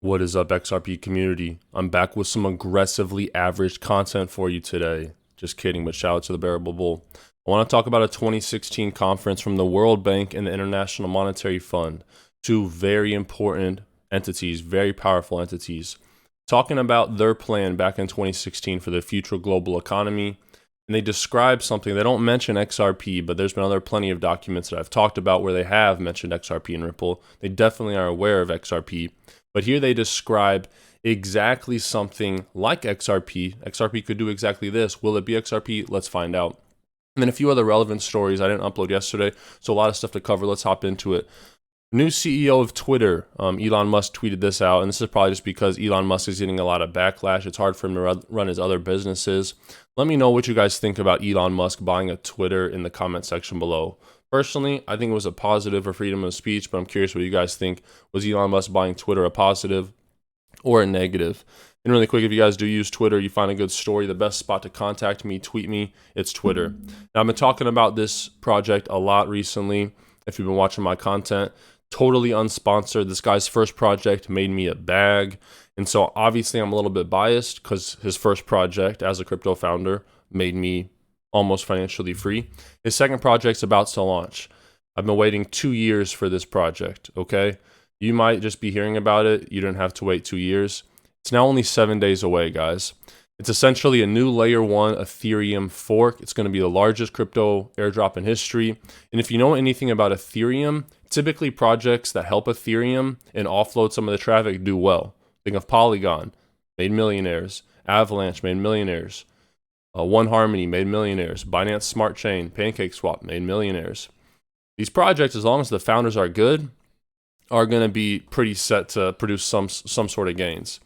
What is up, XRP community? I'm back with some aggressively averaged content for you today. Just kidding, but shout out to the Bearable Bull. I want to talk about a 2016 conference from the World Bank and the International Monetary Fund. Two very important entities, very powerful entities, talking about their plan back in 2016 for the future global economy. And they describe something. They don't mention XRP, but there's been other plenty of documents that I've talked about where they have mentioned XRP and Ripple. They definitely are aware of XRP. But here they describe exactly something like XRP. XRP could do exactly this. Will it be XRP? Let's find out. And then a few other relevant stories I didn't upload yesterday, so a lot of stuff to cover. Let's hop into it. New CEO of Twitter, Elon Musk, tweeted this out, and this is probably just because Elon Musk is getting a lot of backlash. It's hard for him to run his other businesses. Let me know what you guys think about Elon Musk buying a Twitter in the comment section below. Personally, I think it was a positive for freedom of speech, but I'm curious what you guys think. Was Elon Musk buying Twitter a positive or a negative? And really quick, if you guys do use Twitter, you find a good story, the best spot to contact me, tweet me, it's Twitter. Now, I've been talking about this project a lot recently. If you've been watching my content, totally unsponsored. This guy's first project made me a bag. And so obviously I'm a little bit biased because his first project as a crypto founder made me almost financially free. His second project's about to launch. I've been waiting 2 years for this project, okay? You might just be hearing about it. You don't have to wait 2 years. It's now only 7 days away, guys. It's essentially a new layer 1 Ethereum fork. It's going to be the largest crypto airdrop in history. And if you know anything about Ethereum, typically projects that help Ethereum and offload some of the traffic do well. Think of Polygon, made millionaires. Avalanche made millionaires. One Harmony made millionaires. Binance Smart Chain, PancakeSwap made millionaires. These projects, as long as the founders are good, are going to be pretty set to produce some sort of gains.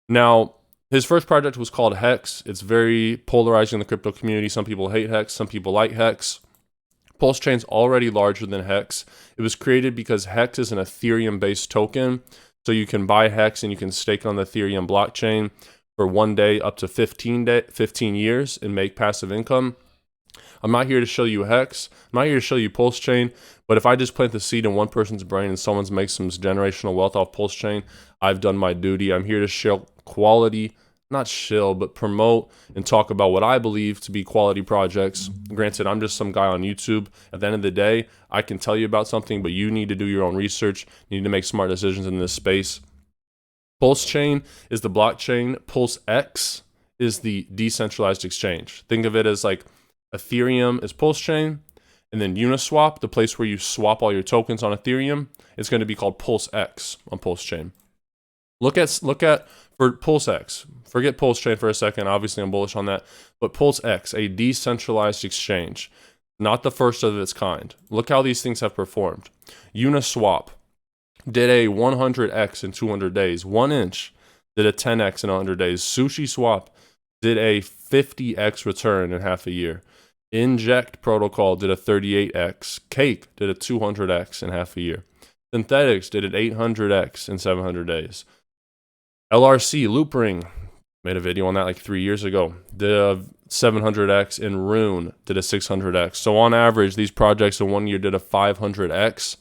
Now, his first project was called Hex. It's very polarizing in the crypto community. Some people hate Hex. Some people like Hex. PulseChain's already larger than Hex. It was created because Hex is an Ethereum-based token. So you can buy Hex and you can stake on the Ethereum blockchain for 1 day up to 15 years and make passive income. I'm not here to show you Hex. I'm not here to show you PulseChain. But if I just plant the seed in one person's brain and someone's makes some generational wealth off PulseChain, I've done my duty. I'm here to show quality, not shill, but promote and talk about what I believe to be quality projects. Granted, I'm just some guy on YouTube. At the end of the day, I can tell you about something, but you need to do your own research. You need to make smart decisions in this space. PulseChain is the blockchain. PulseX is the decentralized exchange. Think of it as like Ethereum is PulseChain, and then Uniswap, the place where you swap all your tokens on Ethereum, is going to be called PulseX on PulseChain. Look at for PulseX. Forget PulseChain for a second. Obviously, I'm bullish on that. But PulseX, a decentralized exchange, not the first of its kind. Look how these things have performed. Uniswap did a 100x in 200 days. 1 inch did a 10x in 100 days. SushiSwap did a 50x return in half a year. Inject Protocol did a 38x. Cake did a 200x in half a year. Synthetics did an 800x in 700 days. LRC, Loopring, made a video on that like 3 years ago. Did a 700x, and Rune did a 600x. So on average, these projects in 1 year did a 500x.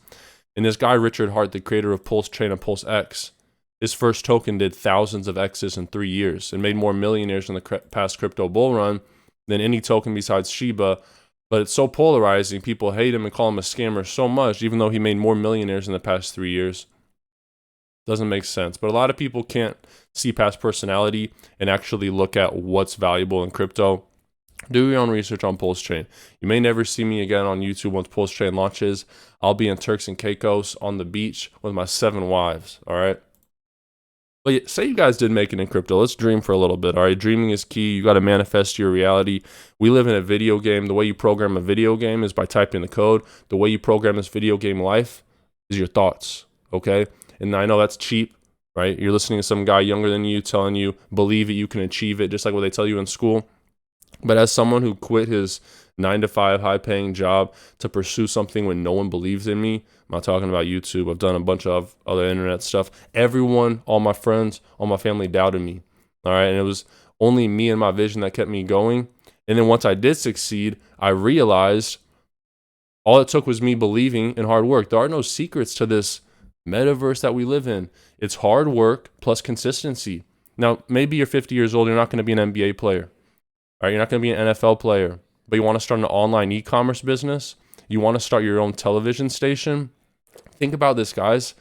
And this guy, Richard Hart, the creator of PulseChain and PulseX, his first token did thousands of X's in 3 years and made more millionaires in the past crypto bull run than any token besides Shiba. But it's so polarizing. People hate him and call him a scammer so much, even though he made more millionaires in the past 3 years. Doesn't make sense. But a lot of people can't see past personality and actually look at what's valuable in crypto. Do your own research on PulseChain. You may never see me again on YouTube once PulseChain launches. I'll be in Turks and Caicos on the beach with my 7 wives, all right? But say you guys did make it in crypto. Let's dream for a little bit, all right? Dreaming is key. You got to manifest your reality. We live in a video game. The way you program a video game is by typing the code. The way you program this video game life is your thoughts, okay? And I know that's cheap, right? You're listening to some guy younger than you telling you, believe it, you can achieve it, just like what they tell you in school. But as someone who quit his 9-to-5 high-paying job to pursue something when no one believes in me, I'm not talking about YouTube. I've done a bunch of other internet stuff. Everyone, all my friends, all my family doubted me, all right? And it was only me and my vision that kept me going. And then once I did succeed, I realized all it took was me believing in hard work. There are no secrets to this metaverse that we live in. It's hard work plus consistency. Now, maybe you're 50 years old, you're not going to be an NBA player. All right, you're not going to be an NFL player, but you want to start an online e-commerce business. You want to start your own television station. Think about this, guys.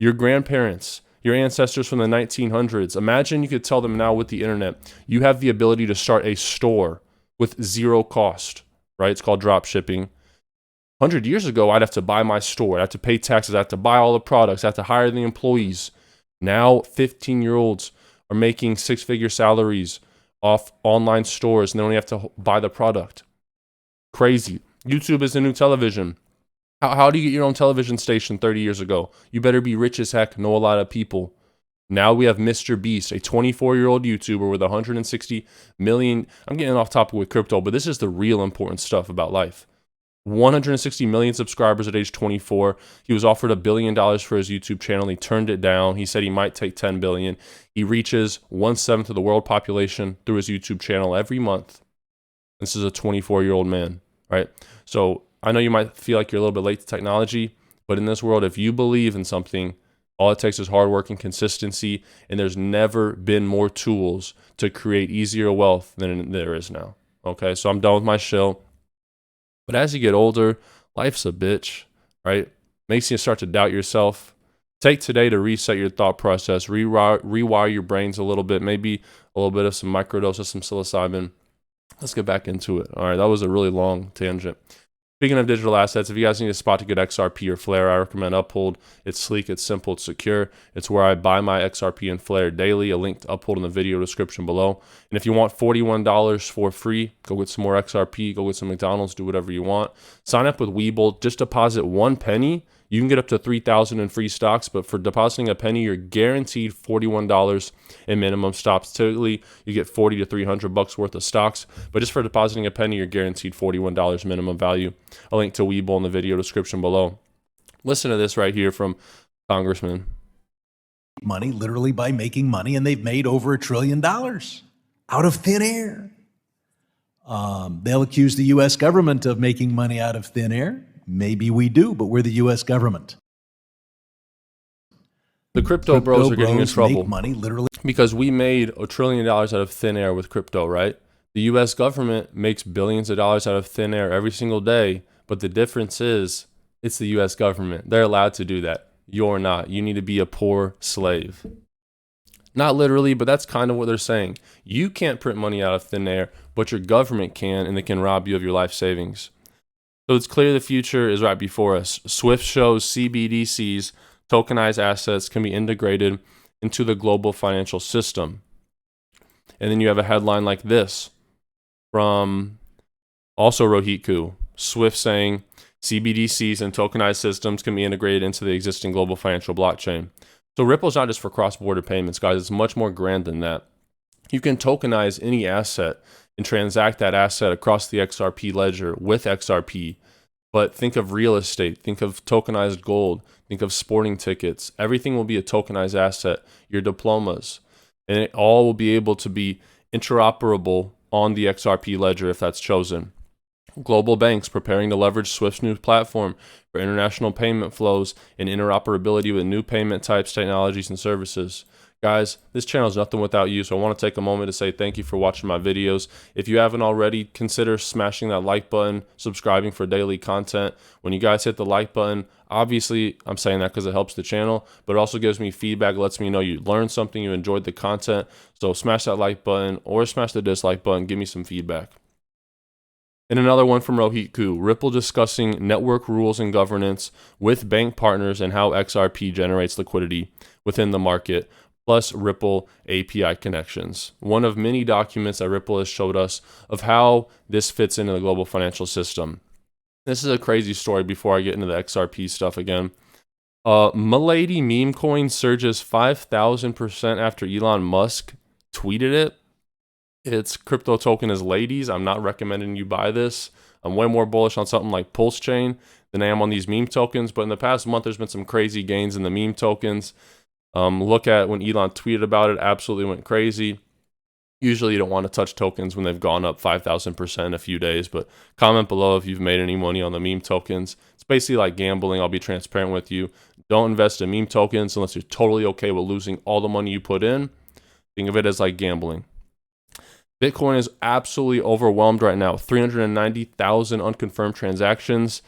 Your grandparents, your ancestors from the 1900s. Imagine you could tell them now with the internet, you have the ability to start a store with zero cost, right? It's called drop shipping. 100 years ago, I'd have to buy my store. I'd have to pay taxes. I'd have to buy all the products. I'd have to hire the employees. Now, 15-year-olds are making six-figure salaries off online stores, and they only have to buy the product. Crazy. YouTube is the new television. How do you get your own television station 30 years ago? You better be rich as heck, know a lot of people. Now we have Mr. Beast, a 24-year-old YouTuber with 160 million. I'm getting off topic with crypto, but this is the real important stuff about life. 160 million subscribers at age 24. He was offered $1 billion for his YouTube channel. He turned it down. He said he might take 10 billion. He reaches 1/7 of the world population through his YouTube channel every month. This is a 24-year-old man, right? So I know you might feel like you're a little bit late to technology, but in this world, if you believe in something, all it takes is hard work and consistency, and there's never been more tools to create easier wealth than there is now. Okay, so I'm done with my shill. But as you get older, life's a bitch, right? Makes you start to doubt yourself. Take today to reset your thought process, rewire your brains a little bit, maybe a little bit of some microdose of some psilocybin. Let's get back into it. All right, that was a really long tangent. Speaking of digital assets, if you guys need a spot to get XRP or Flare, I recommend Uphold. It's sleek, it's simple, it's secure. It's where I buy my XRP and Flare daily. A link to Uphold in the video description below. And if you want $41 for free, go get some more XRP, go get some McDonald's, do whatever you want. Sign up with Webull. Just deposit 1 penny. You can get up to 3,000 in free stocks, but for depositing a penny, you're guaranteed $41 in minimum stops. Typically, you get 40 to 300 bucks worth of stocks, but just for depositing a penny, you're guaranteed $41 minimum value. A link to Webull in the video description below. Listen to this right here from Congressman. Money literally by making money, and they've made over $1 trillion out of thin air. They'll accuse the U.S. government of making money out of thin air. Maybe we do, but we're the U.S. government. The crypto bros are getting in trouble make money literally because we made $1 trillion out of thin air with crypto, right? The U.S. government makes billions of dollars out of thin air every single day, but the difference is it's the U.S. government. They're allowed to do that. You're not. You need to be a poor slave. Not literally, but that's kind of what they're saying. You can't print money out of thin air, but your government can, and they can rob you of your life savings. So it's clear the future is right before us. Swift shows CBDCs, tokenized assets, can be integrated into the global financial system. And then you have a headline like this from also Rohit Ku. Swift saying CBDCs and tokenized systems can be integrated into the existing global financial blockchain. So Ripple's not just for cross-border payments, guys. It's much more grand than that. You can tokenize any asset and transact that asset across the XRP ledger with XRP. But think of real estate, think of tokenized gold, think of sporting tickets. Everything will be a tokenized asset, your diplomas. And it all will be able to be interoperable on the XRP ledger if that's chosen. Global banks preparing to leverage Swift's new platform for international payment flows and interoperability with new payment types, technologies, and services. Guys, this channel is nothing without you, so I want to take a moment to say thank you for watching my videos. If you haven't already, consider smashing that like button, subscribing for daily content. When you guys hit the like button, obviously I'm saying that because it helps the channel, but it also gives me feedback, lets me know you learned something, you enjoyed the content. So smash that like button or smash the dislike button, give me some feedback. And another one from Rohit Ku, Ripple discussing network rules and governance with bank partners and how XRP generates liquidity within the market, plus Ripple API connections. One of many documents that Ripple has showed us of how this fits into the global financial system. This is a crazy story before I get into the XRP stuff again. Milady meme coin surges 5,000% after Elon Musk tweeted it. Its crypto token is ladies. I'm not recommending you buy this. I'm way more bullish on something like PulseChain than I am on these meme tokens. But in the past month, there's been some crazy gains in the meme tokens. Look at when Elon tweeted about it, absolutely went crazy. Usually you don't want to touch tokens when they've gone up 5,000% in a few days, but comment below if you've made any money on the meme tokens. It's basically like gambling. I'll be transparent with you. Don't invest in meme tokens unless you're totally okay with losing all the money you put in. Think of it as like gambling. Bitcoin is absolutely overwhelmed right now. 390,000 unconfirmed transactions.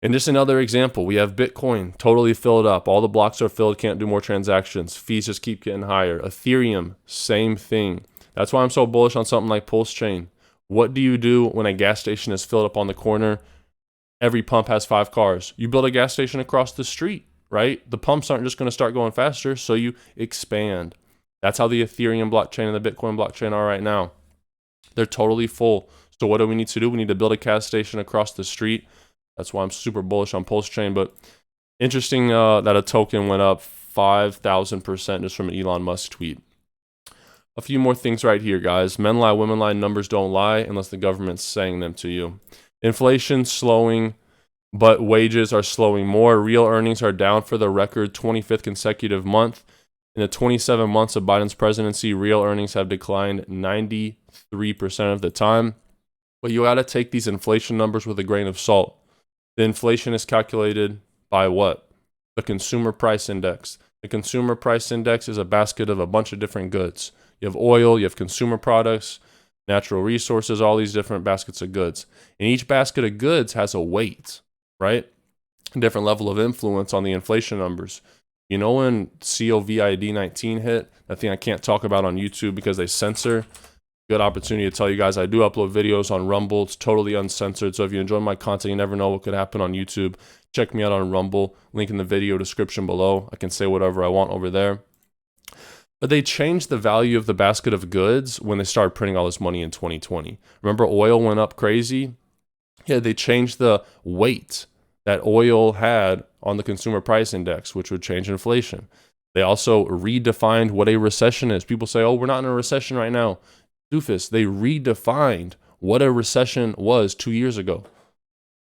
And just another example, we have Bitcoin totally filled up. All the blocks are filled, can't do more transactions. Fees just keep getting higher. Ethereum, same thing. That's why I'm so bullish on something like PulseChain. What do you do when a gas station is filled up on the corner? Every pump has 5 cars. You build a gas station across the street, right? The pumps aren't just going to start going faster, so you expand. That's how the Ethereum blockchain and the Bitcoin blockchain are right now. They're totally full. So what do we need to do? We need to build a gas station across the street. That's why I'm super bullish on PulseChain. But interesting that a token went up 5,000% just from an Elon Musk tweet. A few more things right here, guys. Men lie, women lie, numbers don't lie unless the government's saying them to you. Inflation slowing, but wages are slowing more. Real earnings are down for the record 25th consecutive month. In the 27 months of Biden's presidency, real earnings have declined 93% of the time. But you got to take these inflation numbers with a grain of salt. The inflation is calculated by what? The consumer price index. The consumer price index is a basket of a bunch of different goods. You have oil, you have consumer products, natural resources, all these different baskets of goods. And each basket of goods has a weight, right? A different level of influence on the inflation numbers. You know when COVID-19 hit, that thing I can't talk about on YouTube because they censor. Good opportunity to tell you guys I do upload videos on Rumble. It's totally uncensored. So if you enjoy my content, you never know what could happen on YouTube. Check me out on Rumble. Link in the video description below. I can say whatever I want over there. But they changed the value of the basket of goods when they started printing all this money in 2020. Remember oil went up crazy? Yeah, they changed the weight that oil had on the consumer price index, which would change inflation. They also redefined what a recession is. People say, oh, we're not in a recession right now. Doofus, they redefined what a recession was 2 years ago,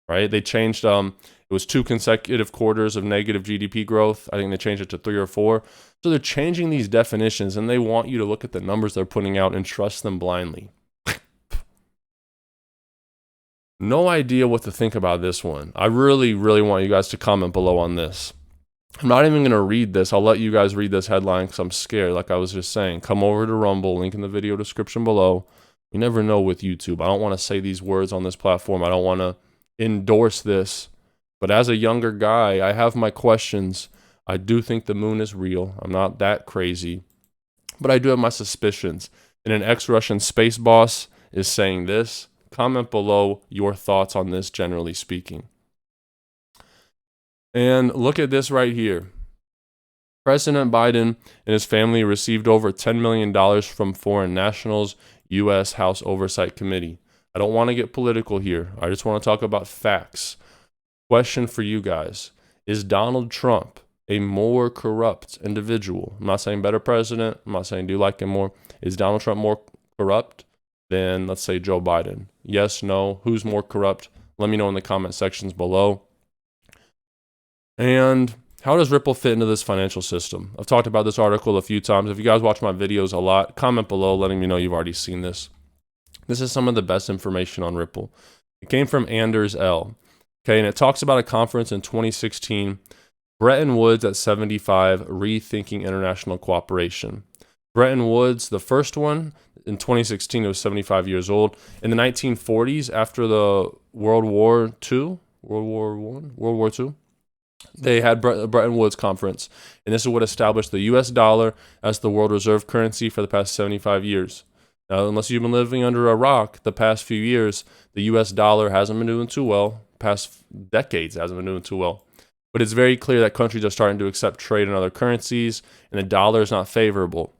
right? They changed, it was 2 consecutive quarters of negative GDP growth. I think they changed it to 3 or 4. So they're changing these definitions and they want you to look at the numbers they're putting out and trust them blindly. No idea what to think about this one. I really, really want you guys to comment below on this. I'm not even going to read this. I'll let you guys read this headline because I'm scared. Like I was just saying, come over to Rumble, link in the video description below. You never know with YouTube. I don't want to say these words on this platform. I don't want to endorse this. But as a younger guy, I have my questions. I do think the moon is real. I'm not that crazy. But I do have my suspicions. And an ex-Russian space boss is saying this. Comment below your thoughts on this, generally speaking. And look at this right here. President Biden and his family received over $10 million from foreign nationals, U.S. House Oversight Committee. I don't want to get political here. I just want to talk about facts. Question for you guys. Is Donald Trump a more corrupt individual? I'm not saying better president. I'm not saying do you like him more. Is Donald Trump more corrupt than, let's say, Joe Biden? Yes, no. Who's more corrupt? Let me know in the comment sections below. And how does Ripple fit into this financial system? I've talked about this article a few times. If you guys watch my videos a lot, comment below letting me know you've already seen this. This is some of the best information on Ripple. It came from Anders L. Okay, and it talks about a conference in 2016, Bretton Woods at 75, Rethinking International Cooperation. Bretton Woods, the first one, in 2016, it was 75 years old. In the 1940s, after the World War II, they had Bretton Woods Conference, and this is what established the U.S. dollar as the world reserve currency for the past 75 years. Now, unless you've been living under a rock the past few years, the U.S. dollar hasn't been doing too well. Past decades hasn't been doing too well. But it's very clear that countries are starting to accept trade in other currencies, and the dollar is not favorable.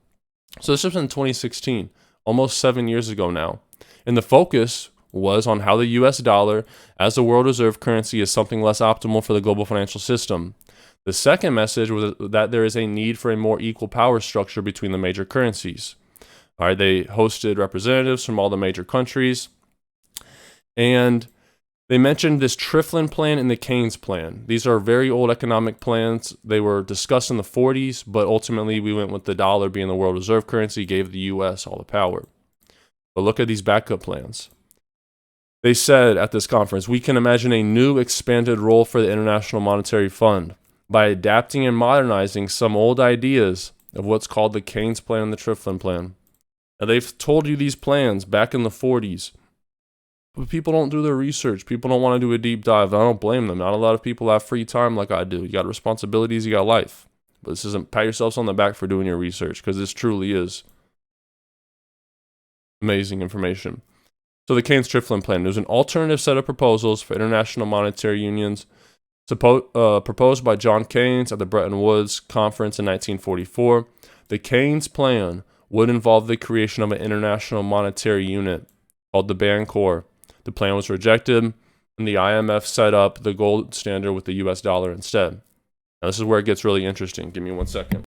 So this was in 2016, almost 7 years ago now. And the focus was on how the U.S. dollar as the world reserve currency is something less optimal for the global financial system. The second message was that there is a need for a more equal power structure between the major currencies. All right, they hosted representatives from all the major countries, and they mentioned this Trifflin plan and the Keynes plan. These are very old economic plans. They were discussed in the 40s, but ultimately we went with the dollar being the world reserve currency, gave the U.S. all the power. But look at these backup plans. They said at this conference, we can imagine a new expanded role for the International Monetary Fund. by adapting and modernizing some old ideas of what's called the Keynes plan and the Triffin plan. Now, they've told you these plans back in the 40s, but people don't do their research. People don't want to do a deep dive. I don't blame them. Not a lot of people have free time like I do. You got responsibilities, you got life. But this isn't pat yourselves on the back for doing your research, because this truly is amazing information. So the Keynes-Triffin plan, there's an alternative set of proposals for international monetary unions proposed by John Keynes at the Bretton Woods conference in 1944. The Keynes plan would involve the creation of an international monetary unit called the Bancor. The plan was rejected, and the IMF set up the gold standard with the US dollar instead. Now, this is where it gets really interesting. Give me 1 second.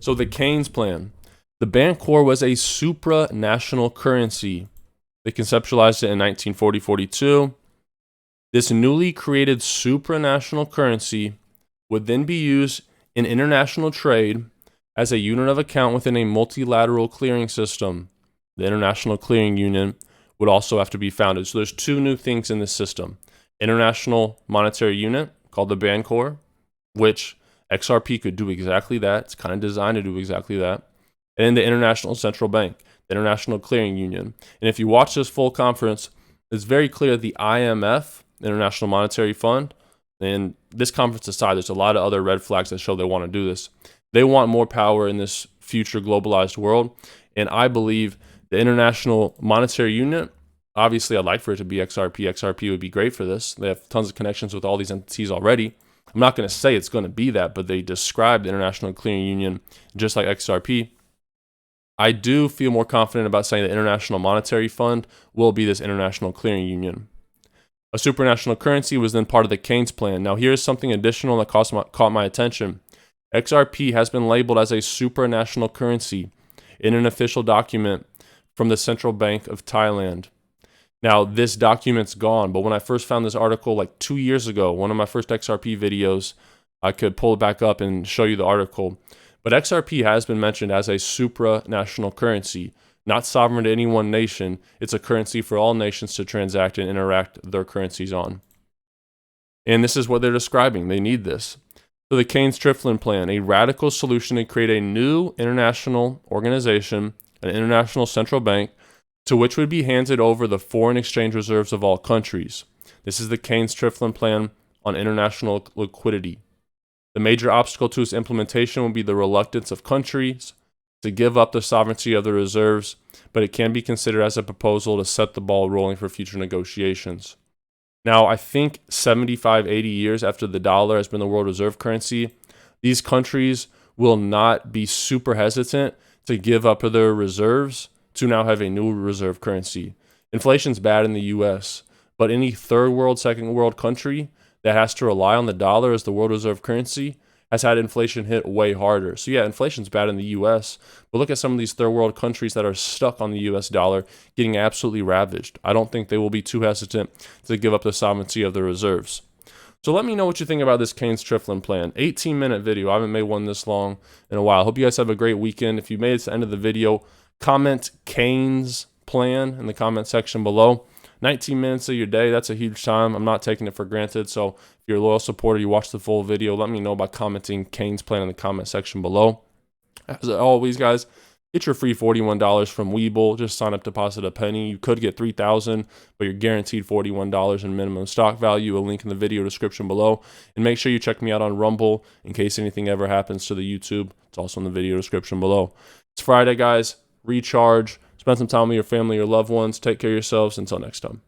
So the Keynes plan. The Bancor was a supranational currency. They conceptualized it in 1940-42. This newly created supranational currency would then be used in international trade as a unit of account within a multilateral clearing system. The International Clearing Union would also have to be founded. So there's two new things in this system. International Monetary Unit, called the Bancor, which XRP could do exactly that. It's kind of designed to do exactly that. And then the International Central Bank, the International Clearing Union. And if you watch this full conference, it's very clear the IMF, International Monetary Fund, and this conference aside, there's a lot of other red flags that show they want to do this. They want more power in this future globalized world. And I believe the International Monetary Unit, obviously I'd like for it to be XRP. XRP would be great for this. They have tons of connections with all these entities already. I'm not going to say it's going to be that, but they describe the International Clearing Union just like XRP. I do feel more confident about saying the International Monetary Fund will be this International Clearing Union. A supranational currency was then part of the Keynes plan. Now, here's something additional that caught my attention. XRP has been labeled as a supranational currency in an official document from the Central Bank of Thailand. Now, this document's gone, but when I first found this article like 2 years ago, one of my first XRP videos, I could pull it back up and show you the article. But XRP has been mentioned as a supranational currency, not sovereign to any one nation. It's a currency for all nations to transact and interact their currencies on. And this is what they're describing. They need this. So the Keynes-Triffin plan, a radical solution to create a new international organization, an international central bank, to which would be handed over the foreign exchange reserves of all countries. This is the Keynes-Triffin plan on international liquidity. The major obstacle to its implementation will be the reluctance of countries to give up the sovereignty of the reserves, but it can be considered as a proposal to set the ball rolling for future negotiations. Now, I think 75, 80 years after the dollar has been the world reserve currency, these countries will not be super hesitant to give up their reserves to now have a new reserve currency. Inflation's bad in the US, but any third world, second world country that has to rely on the dollar as the world reserve currency has had inflation hit way harder. So yeah, inflation's bad in the US, but look at some of these third world countries that are stuck on the US dollar getting absolutely ravaged. I don't think they will be too hesitant to give up the sovereignty of their reserves. So let me know what you think about this Keynes-Triffin plan. 18-minute video. I haven't made one this long in a while. Hope you guys have a great weekend. If you made it to the end of the video, comment Keynes plan in the comment section below. 19 minutes of your day, that's a huge time. I'm not taking it for granted. So if you're a loyal supporter, you watch the full video, let me know by commenting Keynes plan in the comment section below. As always, guys, get your free $41 from Webull. Just sign up, deposit a penny. You could get $3,000, but you're guaranteed $41 in minimum stock value. A link in the video description below. And make sure you check me out on Rumble in case anything ever happens to the YouTube. It's also in the video description below. It's Friday, guys. Recharge. Spend some time with your family, your loved ones. Take care of yourselves. Until next time.